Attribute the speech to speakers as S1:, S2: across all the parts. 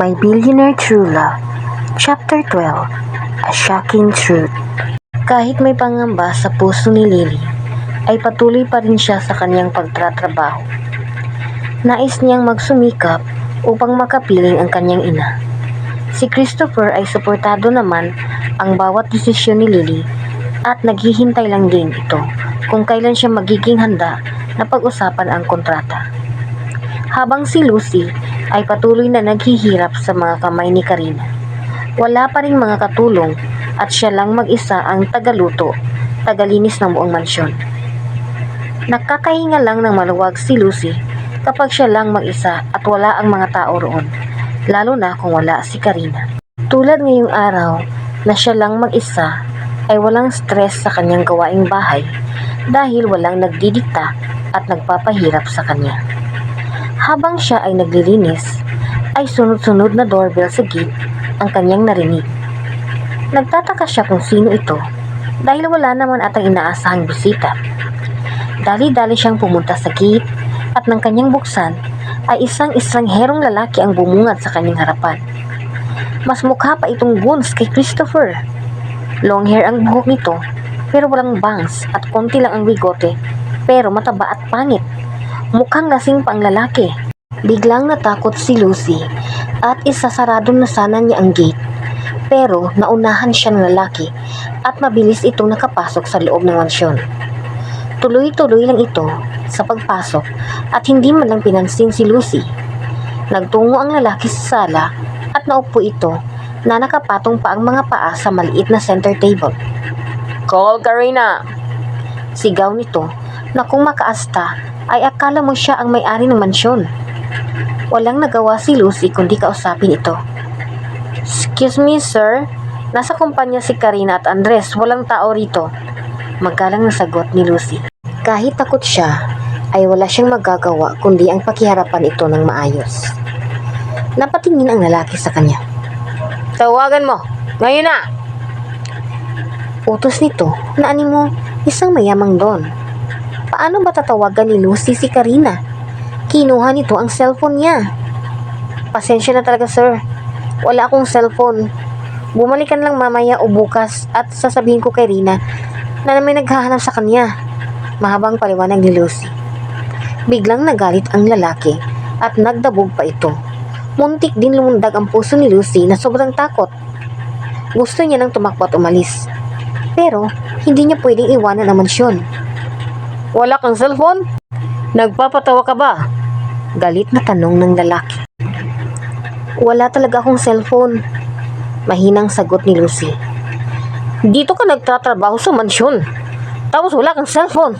S1: My Billionaire True Love, Chapter 12, A Shocking Truth. Kahit may pangamba sa puso ni Lily, ay patuloy pa rin siya sa kanyang pagtatrabaho. Nais niyang magsumikap upang makapiling ang kanyang ina. Si Christopher ay suportado naman ang bawat desisyon ni Lily at naghihintay lang din ito kung kailan siya magiging handa na pag-usapan ang kontrata. Habang si Lucy ay patuloy na naghihirap sa mga kamay ni Karina. Wala pa ring mga katulong at siya lang mag-isa ang tagaluto, tagalinis ng buong mansyon. Nakakahinga lang ng maluwag si Lucy kapag siya lang mag-isa at wala ang mga tao roon, lalo na kung wala si Karina. Tulad ngayong araw na siya lang mag-isa ay walang stress sa kanyang gawaing bahay dahil walang nagdidikta at nagpapahirap sa kanya. Habang siya ay naglilinis, ay sunod-sunod na doorbell sa gate ang kanyang narinig. Nagtataka siya kung sino ito dahil wala naman atang inaasahang bisita. Dali-dali siyang pumunta sa gate at nang kanyang buksan ay isang estrangherong lalaki ang bumungad sa kanyang harapan. Mas mukha pa itong goons kay Christopher. Long hair ang buhok nito pero walang bangs at konti lang ang bigote pero mataba at pangit. Mukhang lasing pa ang lalaki. Biglang natakot si Lucy at isasarado na sana niya ang gate. Pero naunahan siya ng lalaki at mabilis itong nakapasok sa loob ng mansyon. Tuloy-tuloy lang ito sa pagpasok at hindi man lang pinansin si Lucy. Nagtungo ang lalaki sa sala at naupo ito na nakapatong pa ang mga paa sa maliit na center table. "Call Karina!" Sigaw nito na kung makaasta ay akala mo siya ang may-ari ng mansyon. Walang nagawa si Lucy kundi kausapin ito. "Excuse me, sir. Nasa kumpanya si Karina at Andres. Walang tao rito." Magalang na sagot ni Lucy. Kahit takot siya, ay wala siyang magagawa kundi ang pakiharapan ito ng maayos. Napatingin ang lalaki sa kanya. "Tawagan mo! Ngayon na!" Utos nito na animo isang mayamang don. Paano ba tatawagan ni Lucy si Karina? Kinuha nito ang cellphone niya. "Pasensya na talaga, sir. Wala akong cellphone. Bumalikan lang mamaya o bukas at sasabihin ko kay Rina na may naghahanap sa kanya." Mahabang paliwanag ni Lucy. Biglang nagalit ang lalaki at nagdabog pa ito. Muntik din lumundag ang puso ni Lucy na sobrang takot. Gusto niya nang tumakbo at umalis. Pero hindi niya pwedeng iwanan ang mansyon. "Wala kang cellphone? Nagpapatawa ka ba?" Galit na tanong ng lalaki. "Wala talaga akong cellphone," mahinang sagot ni Lucy. "Dito ka nagtatrabaho sa mansyon, tapos wala kang cellphone.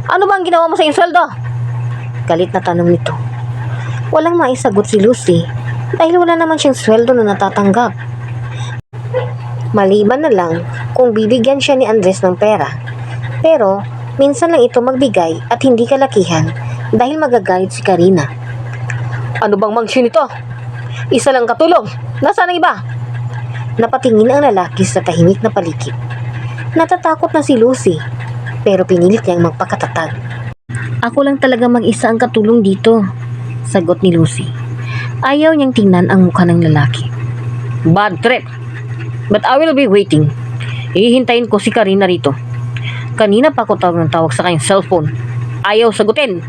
S1: Ano ba ang ginawa mo sa iyong sweldo?" Galit na tanong nito. Walang maisagot si Lucy dahil wala naman siyang sweldo na natatanggap. Maliban na lang kung bibigyan siya ni Andres ng pera. Pero minsan lang ito magbigay at hindi kalakihan dahil magagalit si Karina. "Ano bang mansyon ito? Isa lang katulong. Nasaan ang iba?" Napatingin ang lalaki sa tahimik na paligid. Natatakot na si Lucy pero pinilit niyang magpakatatag. "Ako lang talaga mag-isa ang katulong dito," sagot ni Lucy. Ayaw niyang tingnan ang mukha ng lalaki. "Bad trip. But I will be waiting. Hihintayin ko si Karina rito. Kanina pa ako tawag sa kanyang cellphone. Ayaw sagutin."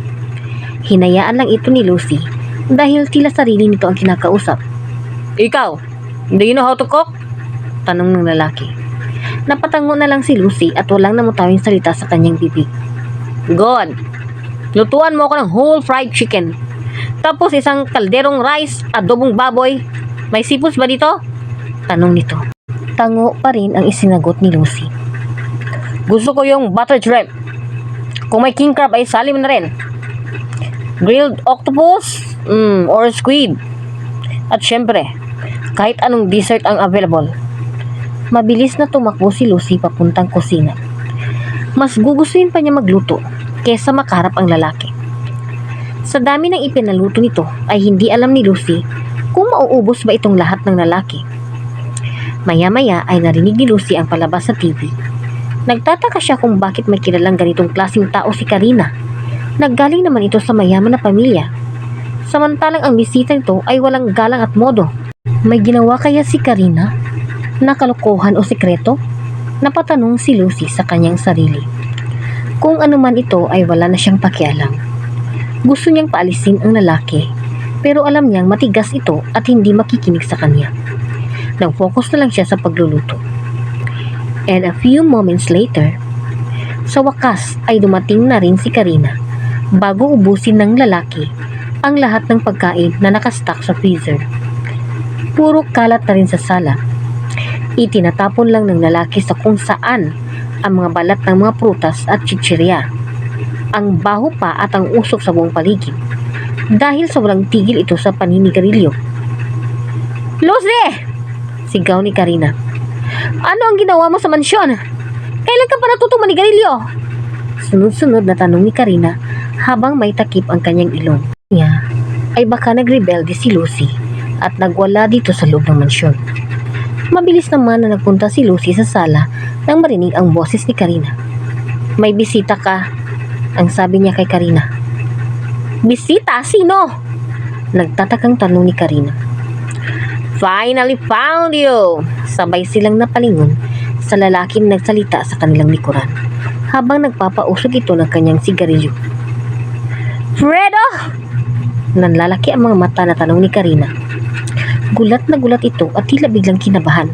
S1: Hinayaan lang ito ni Lucy dahil tila sarili nito ang kinakausap. "Ikaw, do you know how to cook?" tanong ng lalaki. Napatango na lang si Lucy at walang namutawing salita sa kanyang bibig. "Good. Lutuan mo ako ng whole fried chicken. Tapos isang kalderong rice, adobong baboy. May sipos ba dito?" tanong nito. Tango pa rin ang isinagot ni Lucy. "Gusto ko yung butter shrimp. Kung may king crab ay sali mo na rin. Grilled octopus or squid. At syempre, kahit anong dessert ang available." Mabilis na tumakbo si Lucy papuntang kusina. Mas gugustuhin pa niya magluto kesa makaharap ang lalaki. Sa dami ng ipinaluto nito ay hindi alam ni Lucy kung mauubos ba itong lahat ng lalaki. Maya-maya ay narinig ni Lucy ang palabas sa TV. Nagtataka siya kung bakit may kilalang ganitong klaseng tao si Karina. Naggaling naman ito sa mayaman na pamilya. Samantalang ang bisita nito ay walang galang at modo. May ginawa kaya si Karina na kalokohan o sekreto? Napatanong si Lucy sa kanyang sarili. Kung ano man ito ay wala na siyang pakialam. Gusto niyang paalisin ang lalaki, pero alam niyang matigas ito at hindi makikinig sa kanya. Nag-focus na lang siya sa pagluluto. And a few moments later, sa wakas ay dumating na rin si Karina bago ubusin ng lalaki ang lahat ng pagkain na nakastock sa freezer. Puro kalat na rin sa sala. Itinatapon lang ng lalaki sa kung saan ang mga balat ng mga prutas at chichirya. Ang baho pa at ang usok sa buong paligid dahil sobrang tigil ito sa paninigarilyo. Lucy! Sigaw ni Karina. Ano ang ginawa mo sa mansyon? Kailan ka pa natutong manigarilyo? Sunod-sunod na tanong ni Karina habang may takip ang kanyang ilong. Niya ay baka nagrebelde si Lucy at nagwala dito sa loob ng mansyon. Mabilis naman na nagpunta si Lucy sa sala nang marinig ang boses ni Karina. May bisita ka, ang sabi niya kay Karina. Bisita? Sino? Nagtatakang tanong ni Karina. Finally found you! Sabay silang napalingon sa lalaking nagsalita sa kanilang likuran habang nagpapausog ito ng kanyang sigarilyo. Fredo! Nanlalaki ang mga mata na tanong ni Karina. Gulat na gulat ito at tila biglang kinabahan.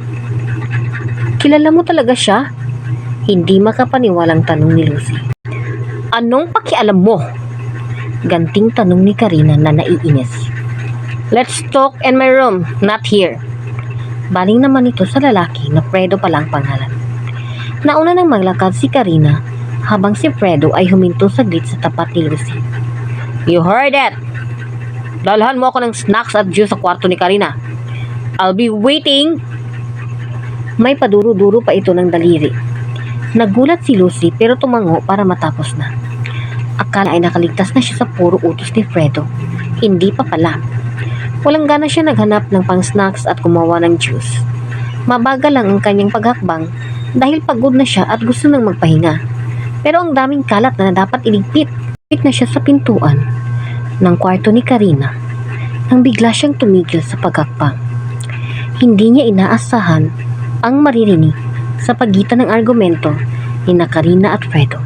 S1: Kilala mo talaga siya? Hindi makapaniwalang tanong ni Lucy. Anong pakialam mo? Ganting tanong ni Karina na naiinis. Let's talk in my room, not here. Baling naman ito sa lalaki na Fredo pala ang pangalan. Nauna nang maglakad si Karina habang si Fredo ay huminto saglit sa tapat ni Lucy. You heard it! Dalhan mo ako ng snacks at juice sa kwarto ni Karina. I'll be waiting. May paduro-duro pa ito ng daliri. Nagulat si Lucy pero tumango para matapos na. Akala ay nakaligtas na siya sa puro utos ni Fredo. Hindi pa pala. Walang gana siya naghanap ng pang-snacks at kumawa ng juice. Mabagal lang ang kanyang paghakbang dahil pagod na siya at gusto nang magpahinga. Pero ang daming kalat na dapat iligpit. Pit na siya sa pintuan ng kwarto ni Karina nang bigla siyang tumigil sa paghakbang. Hindi niya inaasahan ang maririnig sa pagitan ng argumento ni Karina at Fredo.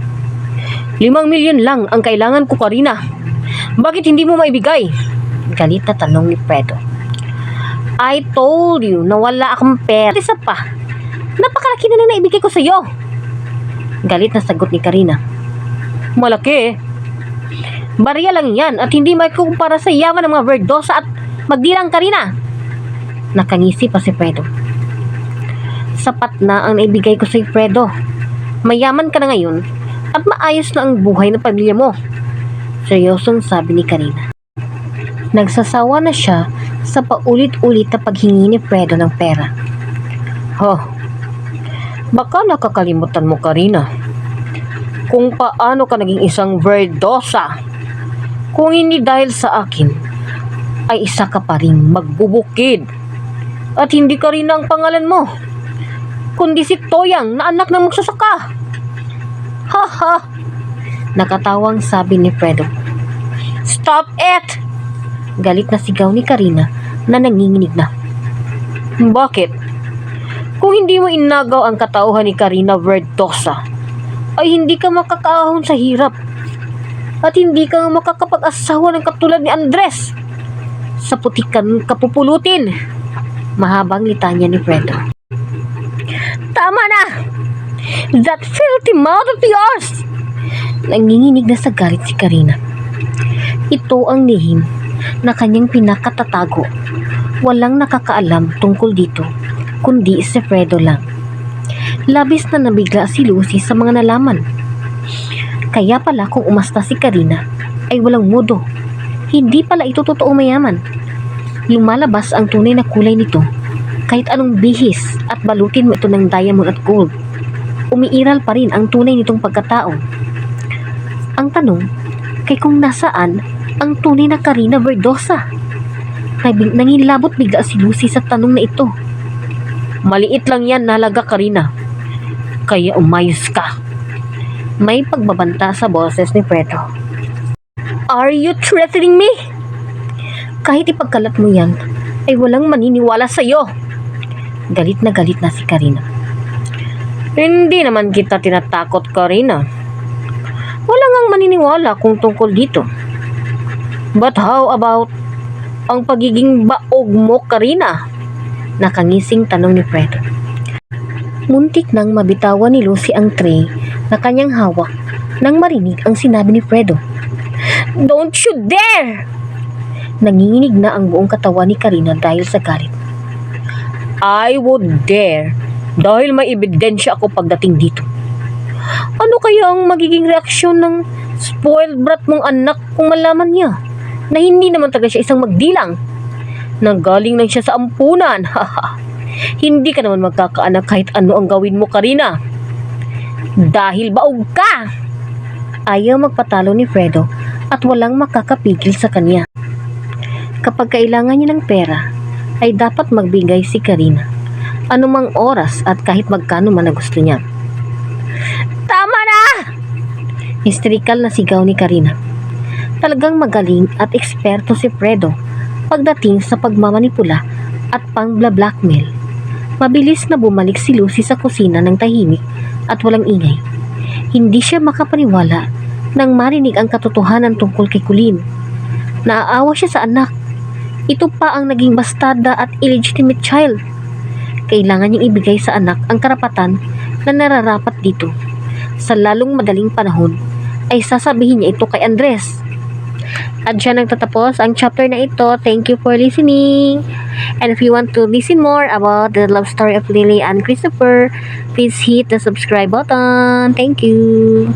S1: 5 milyon lang ang kailangan ko, Karina. Bakit hindi mo maibigay? Galit na tanong ni Fredo. I told you na wala akong pera. Isa pa, napakalaki na naibigay ko sa iyo. Galit na sagot ni Karina. Malaki. Barya lang yan at hindi maikukumpara sa yaman ng mga Verdosa at magdilang Karina. Nakangisi pa si Fredo. Sapat na ang naibigay ko sa iyo, Fredo. Mayaman ka na ngayon at maayos na ang buhay ng pamilya mo. Seryosong sabi ni Karina. Nagsasawa na siya sa paulit-ulit na paghingi ni Fredo ng pera. Baka nakakalimutan mo, Karina, kung paano ka naging isang Verdosa. Kung hindi dahil sa akin, ay isa ka pa rin magbubukid. At hindi Karina ang pangalan mo, kundi si Toyang na anak ng magsasaka. Nakatawang sabi ni Fredo. Stop it! Galit na sigaw ni Karina na nanginginig na. Bakit? Kung hindi mo inagaw ang katauhan ni Karina Verdosa, ay hindi ka makakaahon sa hirap. At hindi ka makakapag-asawa ng katulad ni Andres. Sa putikan kapupulutin. Mahabang litanya ni Fredo. Tama na! That filthy mouth of yours! Nanginginig na sa galit si Karina. Ito ang lihim na kanyang pinakatatago. Walang nakakaalam tungkol dito, kundi si Fredo lang. Labis na nabigla si Lucy sa mga nalaman. Kaya pala kung umasta si Karina ay walang modo. Hindi pala ito totoong mayaman. Lumalabas ang tunay na kulay nito kahit anong bihis at balutin mo ito ng diamond at gold. Umiiral pa rin ang tunay nitong pagkatao. Ang tanong, kay kung nasaan ang tunay na Karina Verdosa? Nangilabot bigla si Lucy sa tanong na ito. Maliit lang yan na halaga, Karina. Kaya umayos ka. May pagbabanta sa boses ni Fredo. Are you threatening me? Kahit ipagkalat mo yan, ay walang maniniwala sa'yo. Galit na si Karina. Hindi naman kita tinatakot, Karina. Wala ngang maniniwala kung tungkol dito. But how about ang pagiging baog mo, Karina? Nakangising tanong ni Fredo. Muntik nang mabitawan ni Lucy ang tray na kanyang hawak nang marinig ang sinabi ni Fredo. Don't you dare! Nanginginig na ang buong katawan ni Karina dahil sa galit. I would dare dahil may ebidensya ako pagdating dito. Ano kaya ang magiging reaksyon ng spoiled brat mong anak kung malaman niya na hindi naman talaga siya isang magdilang? Nanggaling lang siya sa ampunan. Hindi ka naman magkakaanak kahit ano ang gawin mo, Karina. Dahil baog ka! Ayaw magpatalo ni Fredo at walang makakapigil sa kanya. Kapag kailangan niya ng pera, ay dapat magbigay si Karina anumang oras at kahit magkano man na gusto niya. Tama na! Hysterical na sigaw ni Karina. Talagang magaling at eksperto si Fredo pagdating sa pagmamanipula at pang-blackmail. Mabilis na bumalik si Lucy sa kusina ng tahimik at walang ingay. Hindi siya makapaniwala nang marinig ang katotohanan tungkol kay Colleen. Naaawa siya sa anak. Ito pa ang naging bastarda at illegitimate child. Kailangan niyang ibigay sa anak ang karapatan na nararapat dito. Sa lalong madaling panahon ay sasabihin niya ito kay Andres. At dyan nagtatapos ang chapter na ito. Thank you for listening. And if you want to listen more about the love story of Lily and Christopher, please hit the subscribe button. Thank you.